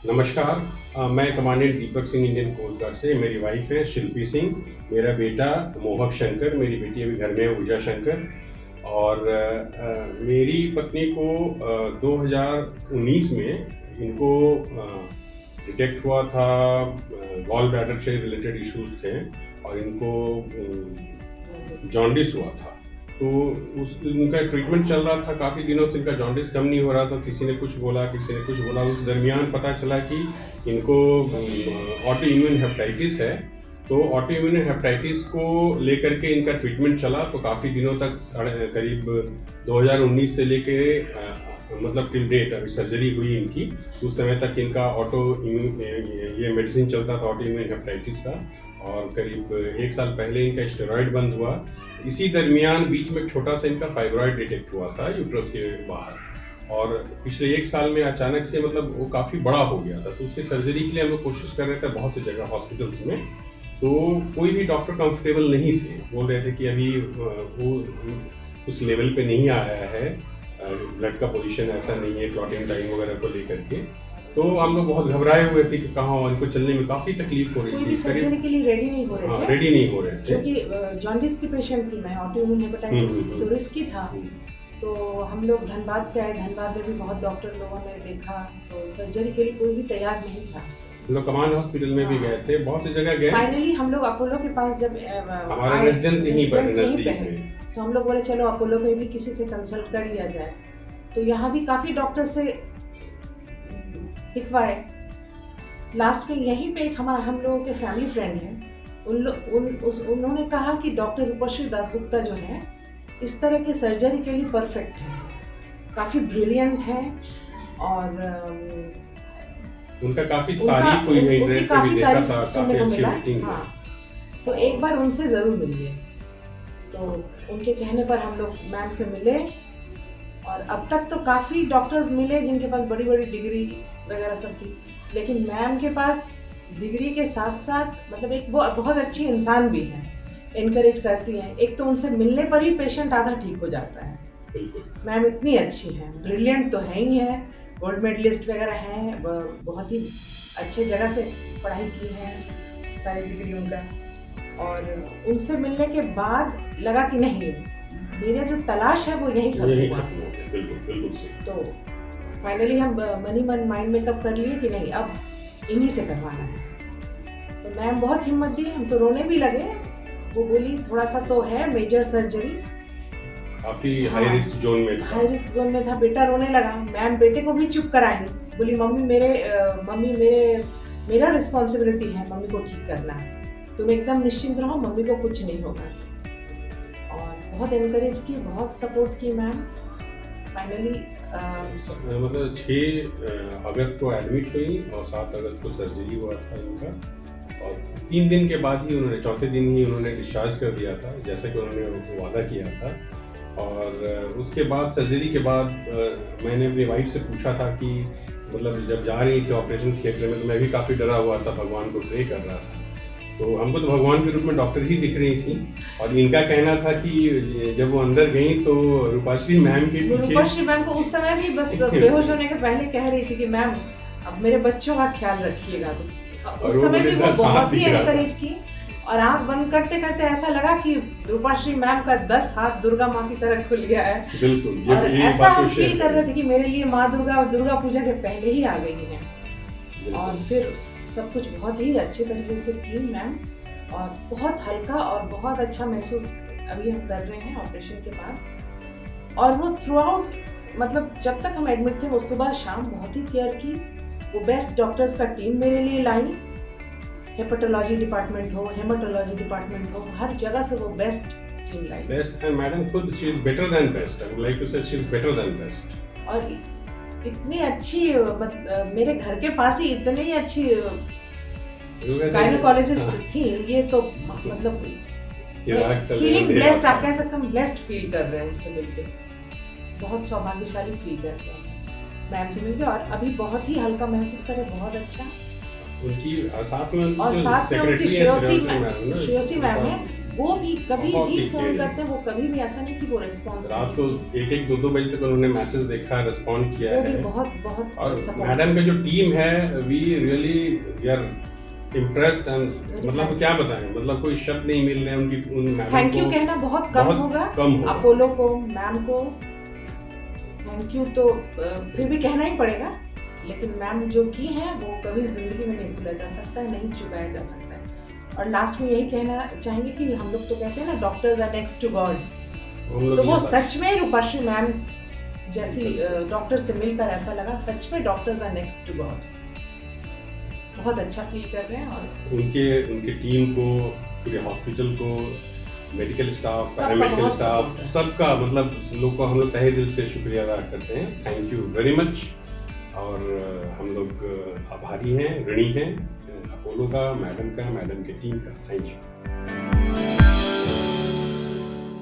नमस्कार। मैं commandant Deepak Singh, Indian coast guard से। मेरी वाइफ है शिल्पी सिंह, मेरा बेटा मोहक शंकर, मेरी बेटी अभी घर में है ऊर्जा शंकर। और मेरी पत्नी को 2019 में इनको डिटेक्ट हुआ था, गॉल ब्लैडर से रिलेटेड इश्यूज थे और इनको जॉन्डिस हुआ था। तो उनका ट्रीटमेंट चल रहा था काफ़ी दिनों से, इनका जॉन्डिस कम नहीं हो रहा था। किसी ने कुछ बोला, किसी ने कुछ बोला। उस दरमियान पता चला कि इनको ऑटो इम्यून हेपेटाइटिस है। तो ऑटो इम्यून हेपेटाइटिस को लेकर के इनका ट्रीटमेंट चला। तो काफ़ी दिनों तक, करीब 2019 से लेके मतलब टिल डेट, अभी सर्जरी हुई इनकी, उस समय तक इनका ऑटो इम्यून ये मेडिसिन चलता था ऑटो इम्यून हेपेटाइटिस का। और करीब 1 साल पहले इनका स्टेरॉइड बंद हुआ। इसी दरमियान बीच में छोटा सा इनका फाइब्रॉइड डिटेक्ट हुआ था यूट्रस के बाहर। और पिछले 1 साल में अचानक से मतलब वो काफ़ी बड़ा हो गया था। तो उसके सर्जरी के लिए हम लोग कोशिश कर रहे थे बहुत सी जगह हॉस्पिटल्स में। तो कोई भी डॉक्टर कंफर्टेबल नहीं थे, बोल रहे थे कि अभी वो उस लेवल पे नहीं आया है, ब्लड का पोजीशन ऐसा नहीं है, क्लॉटिंग टाइम वगैरह को लेकर के। तो हम लोग बहुत घबराए हुए थे कि कहाँ, इनको चलने में काफ़ी तकलीफ हो रही थी। कोई भी सर्जरी के लिए रेडी नहीं हो रहे थे। रेडी नहीं हो रहे थे क्योंकि जॉन्डिस की पेशेंट थी मैं, ऑटो इम्यून हेपेटाइटिस की, तो रिस्की था। तो हम लोग धनबाद से आए, धनबाद में भी बहुत डॉक्टर लोगों ने देखा, तो सर्जरी के लिए कोई भी तैयार नहीं था। हम लोग कमांड हॉस्पिटल में भी गए थे, बहुत सी जगह गए। फाइनली हम लोग अपोलो के पास जब हमारा रेजिडेंस यहीं पर नजदीक में, तो हम लोग बोले चलो अपोलो में भी किसी से कंसल्ट कर लिया जाए। तो यहाँ भी काफ़ी डॉक्टर से दिखवाए। लास्ट में यहीं पे एक हम लोगों के फैमिली फ्रेंड हैं, उन्होंने कहा कि डॉक्टर रूपश्री दासगुप्ता जो है इस तरह के सर्जरी के लिए परफेक्ट है, काफ़ी ब्रिलियंट है। और उनका काफ़ी तारीफ हुई है, इंटरनेट पे भी देखा था, काफ़ी अच्छी रेटिंग है। तो एक बार उनसे ज़रूर मिलिए। तो उनके कहने पर हम लोग मैम से मिले। और अब तक तो काफ़ी डॉक्टर्स मिले जिनके पास बड़ी बड़ी डिग्री वगैरह सब थी, लेकिन मैम के पास डिग्री के साथ साथ मतलब एक वो बहुत अच्छी इंसान भी है, इनकरेज करती हैं। एक तो उनसे मिलने पर ही पेशेंट आधा ठीक हो जाता है। मैम इतनी अच्छी हैं, ब्रिलियंट तो है ही है, गोल्ड मेडलिस्ट वगैरह हैं, बहुत ही अच्छे जगह से पढ़ाई की है, सारी डिग्री उनका। और उनसे मिलने के बाद लगा कि नहीं, मेरा जो तलाश है वो यही खत्म हुआ। बिल्कुल सही। तो फाइनली हम मनी मन माइंड मेकअप कर लिए कि नहीं, अब इन्हीं से करवाना है। तो मैम बहुत हिम्मत दी, हम तो रोने भी लगे। वो बोली थोड़ा सा तो है मेजर सर्जरी, काफी हाई रिस्क जोन में था। हाई रिस्क जोन में था। बेटा रोने लगा। मैम बेटे को भी चुप कराई, बोली मम्मी मेरा रिस्पॉन्सिबिलिटी है मम्मी को ठीक करना, तुम एकदम निश्चिंत रहो, मम्मी को कुछ नहीं होगा। बहुत एनकरेज की, बहुत सपोर्ट की मैम। फाइनली मतलब 6 अगस्त को एडमिट हुई और 7 अगस्त को सर्जरी हुआ था इनका। और 3 दिन के बाद ही उन्होंने, चौथे दिन ही उन्होंने डिस्चार्ज कर दिया था, जैसे कि उन्होंने वादा किया था। और उसके बाद, सर्जरी के बाद, मैंने अपनी वाइफ से पूछा था कि मतलब जब जा रही थी ऑपरेशन थिएटर में, तो मैं भी काफ़ी डरा हुआ था, भगवान को प्रे कर रहा था। तो हमको तो भगवान के रूप में डॉक्टर ही दिख रही थी। और इनका कहना था कि जब वो अंदर गई तो रूपाश्री मैम के पीछे, रूपाश्री मैम को उस समय भी बस बेहोश होने के पहले कह रही थी कि मैम अब मेरे बच्चों का ख्याल रखिएगा। तो उस समय भी वो बहुत ही एनकरेज की। और आंख बंद करते करते ऐसा लगा कि रूपाश्री मैम का 10 हाथ दुर्गा माँ की तरह खुल गया है। बिल्कुल। और ऐसा हम फील कर रहे थे कि मेरे लिए माँ दुर्गा और दुर्गा पूजा के पहले ही आ गई है। और फिर सब कुछ बहुत ही अच्छे तरीके से की मैम, और बहुत हल्का और बहुत अच्छा महसूस अभी हम कर रहे हैं ऑपरेशन के बाद। और वो थ्रू आउट, मतलब जब तक हम एडमिट थे, वो सुबह शाम बहुत ही केयर की। वो बेस्ट डॉक्टर्स का टीम मेरे लिए लाई, हेपेटोलॉजी डिपार्टमेंट हो, हेमाटोलॉजी डिपार्टमेंट हो, हर जगह से वो बेस्ट टीम लाई। बेस्ट है मैडम, खुद she is better than best. I would like to say she is better than best. और इतनी अच्छी, मतलब मेरे घर के पास ही इतनी अच्छी गायनोकोलॉजिस्ट थी, ये तो मतलब फीलिंग ब्लेस्ड, आप कह सकते हैं ब्लेस्ड फील कर रहे हैं उनसे मिलके, बहुत सौभाग्यशाली फील कर रहे हैं मैम से मिलके। और अभी बहुत ही हल्का महसूस कर रहे हैं, बहुत अच्छा। उनकी साथ में और साथ में उनकी श्रेयोसी मैम है, वो भी कभी बहुत भी ही फोन caring। करते हैं, वो कभी भी ऐसा नहीं कि वो रिस्पॉन्स रात को 1-1 2-2 बजे तक उन्होंने मैसेज देखा, रिस्पॉन्ड किया वो भी है। बहुत बहुत और support मैडम का जो टीम है, we really we are impressed and Very मतलब happy। क्या बताएं, मतलब कोई शब्द नहीं मिल रहे हैं उनकी उन मैडम थैंक यू को। कहना बहुत कम होगा। अपोलो को, मैम को थैंक यू तो फिर भी कहना ही पड़ेगा, लेकिन मैम जो की है वो कभी जिंदगी में नहीं भूला जा सकता है, नहीं चुकाया जा सकता है। और लास्ट में यही कहना चाहेंगे कि हम लोग तो कहते हैं ना, doctors are next to God, तो वो सच में रूपाश्री मैम जैसी डॉक्टर से मिलकर ऐसा लगा, सच में doctors are next to God. बहुत अच्छा फील कर रहे हैं। और उनके टीम को, पूरे हॉस्पिटल को, मेडिकल स्टाफ, सबका पैरामेडिकल बहुत स्टाफ, support है। सबका मतलब लोग को हम लोग तहे दिल से शुक्रिया अदा करते हैं। Thank you very much. और हम लोग आभारी हैं, ऋणी हैं अपोलो का, मैडम के टीम का। Thank you.